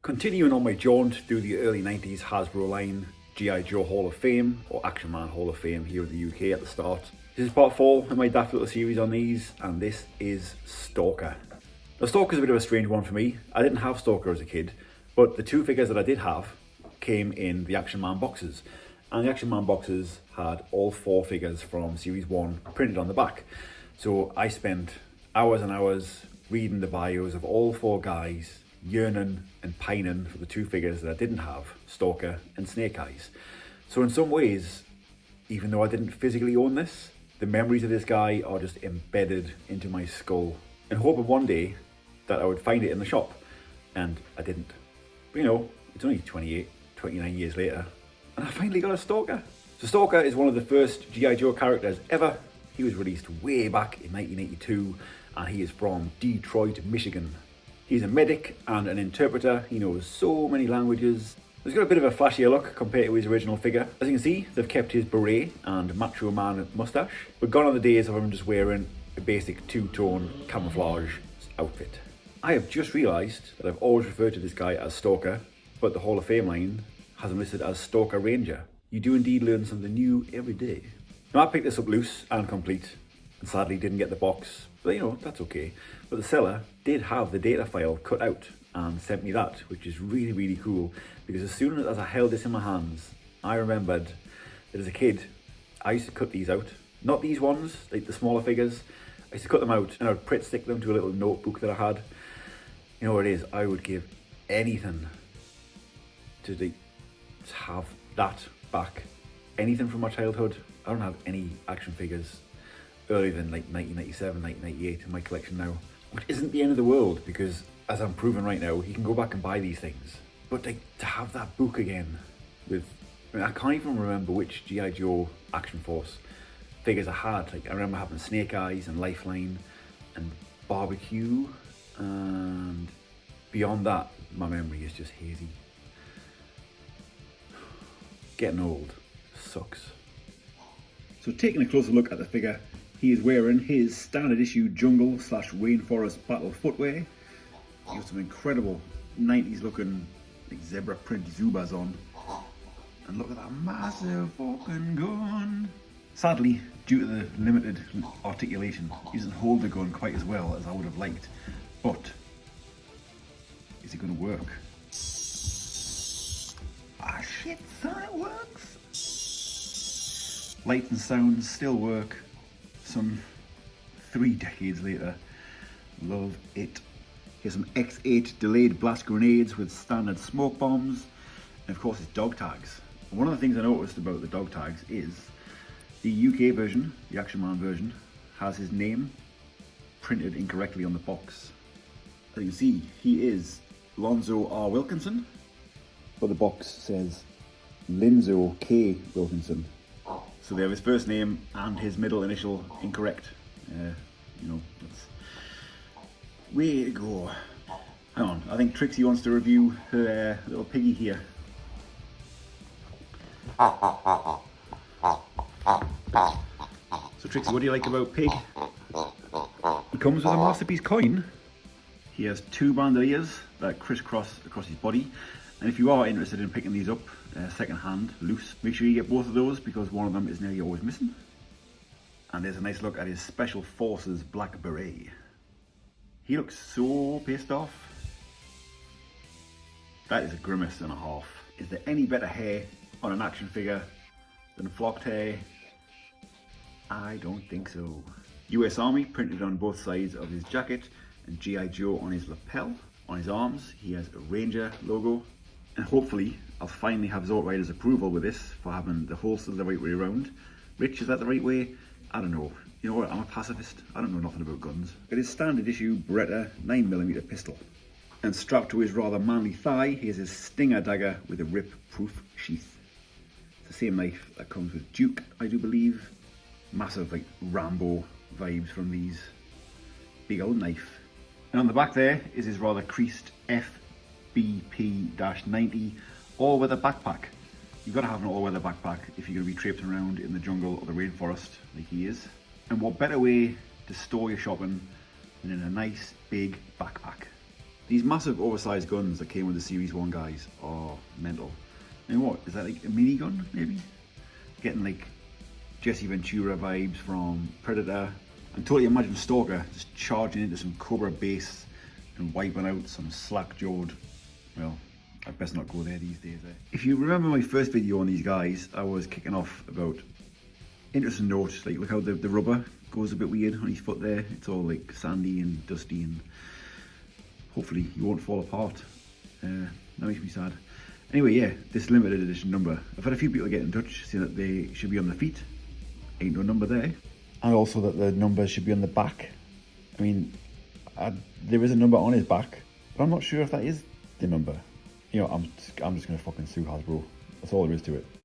Continuing on my jaunt through the early 90s Hasbro line, G.I. Joe Hall of Fame, or Action Man Hall of Fame here in the UK at the start. This is part 4 in my daft little series on these, and this is Stalker. Now Stalker's a bit of a strange one for me. I didn't have Stalker as a kid, but the two figures that I did have came in the Action Man boxes. And the Action Man boxes had all 4 figures from Series 1 printed on the back. So I spent hours and hours reading the bios of all 4 guys, yearning and pining for the 2 figures that I didn't have, Stalker and Snake Eyes. So in some ways, even though I didn't physically own this, the memories of this guy are just embedded into my skull, and hoping one day that I would find it in the shop, and I didn't. But you know, it's only 29 years later, and I finally got a Stalker. So Stalker is one of the first G.I. Joe characters ever. He was released way back in 1982, and he is from Detroit, Michigan. He's a medic and an interpreter. He knows so many languages. He's got a bit of a flashier look compared to his original figure. As you can see, they've kept his beret and macho man moustache, but gone are the days of him just wearing a basic 2-tone camouflage outfit. I have just realised that I've always referred to this guy as Stalker, but the Hall of Fame line has him listed as Stalker Ranger. You do indeed learn something new every day. Now I picked this up loose and complete, and sadly didn't get the box, but you know, that's okay. But the seller did have the data file cut out and sent me that, which is really, really cool, because as soon as I held this in my hands, I remembered that as a kid, I used to cut these out. Not these ones, like the smaller figures. I used to cut them out and I would Pritt stick them to a little notebook that I had. You know what it is, I would give anything to have that back. Anything from my childhood. I don't have any action figures earlier than like 1997, 1998 in my collection now, which isn't the end of the world, because as I'm proving right now, you can go back and buy these things. But like, to have that book again with, I can't even remember which G.I. Joe Action Force figures I had. Like, I remember having Snake Eyes and Lifeline and Barbecue, and beyond that, my memory is just hazy. Getting old sucks. So taking a closer look at the figure, he is wearing his standard issue jungle / rainforest battle footwear. He's got some incredible 90s looking like zebra print Zubas on. And look at that massive fucking gun. Sadly, due to the limited articulation, he doesn't hold the gun quite as well as I would have liked. But is it going to work? Ah shit, son, it works! Lights and sounds still work. Some 3 decades later. Love it. Here's some X8 delayed blast grenades with standard smoke bombs, and of course his dog tags. And one of the things I noticed about the dog tags is the UK version, the Action Man version, has his name printed incorrectly on the box. As you can see, he is Lonzo R. Wilkinson, but the box says Linzo K. Wilkinson. So they have his first name and his middle initial incorrect. You know, that's way to go. Hang on, I think Trixie wants to review her little piggy here. So Trixie, what do you like about Pig? He comes with a masterpiece coin. He has 2 bandoliers that crisscross across his body. And if you are interested in picking these up second hand, loose, make sure you get both of those, because one of them is nearly always missing. And there's a nice look at his Special Forces black beret. He looks so pissed off. That is a grimace and a half. Is there any better hair on an action figure than flocked hair? I don't think so. US Army printed on both sides of his jacket, and G.I. Joe on his lapel. On his arms, he has a Ranger logo. And hopefully, I'll finally have Zort Rider's approval with this for having the holster the right way around. Rich, is that the right way? I don't know. You know what, I'm a pacifist. I don't know nothing about guns. It is standard issue Beretta 9mm pistol. And strapped to his rather manly thigh, he has his Stinger dagger with a rip-proof sheath. It's the same knife that comes with Duke, I do believe. Massive, like, Rambo vibes from these. Big old knife. And on the back there is his rather creased FBP-90 all-weather backpack. You've got to have an all-weather backpack if you're going to be traipsing around in the jungle or the rainforest like he is. And what better way to store your shopping than in a nice big backpack. These massive oversized guns that came with the Series 1 guys are mental. I mean, what, is that like a minigun maybe? Getting like Jesse Ventura vibes from Predator. And totally imagine Stalker just charging into some Cobra base and wiping out some slack-jawed, well, I best not go there these days. If you remember my first video on these guys, I was kicking off about interesting notes, like look how the rubber goes a bit weird on his foot there. It's all like sandy and dusty, and hopefully you won't fall apart. That makes me sad. Anyway, yeah, this limited edition number. I've had a few people get in touch saying that they should be on the feet. Ain't no number there. And also that the number should be on the back. I mean, there is a number on his back, but I'm not sure if that is the number. You know, I'm just gonna fucking sue Hasbro. That's all there is to it.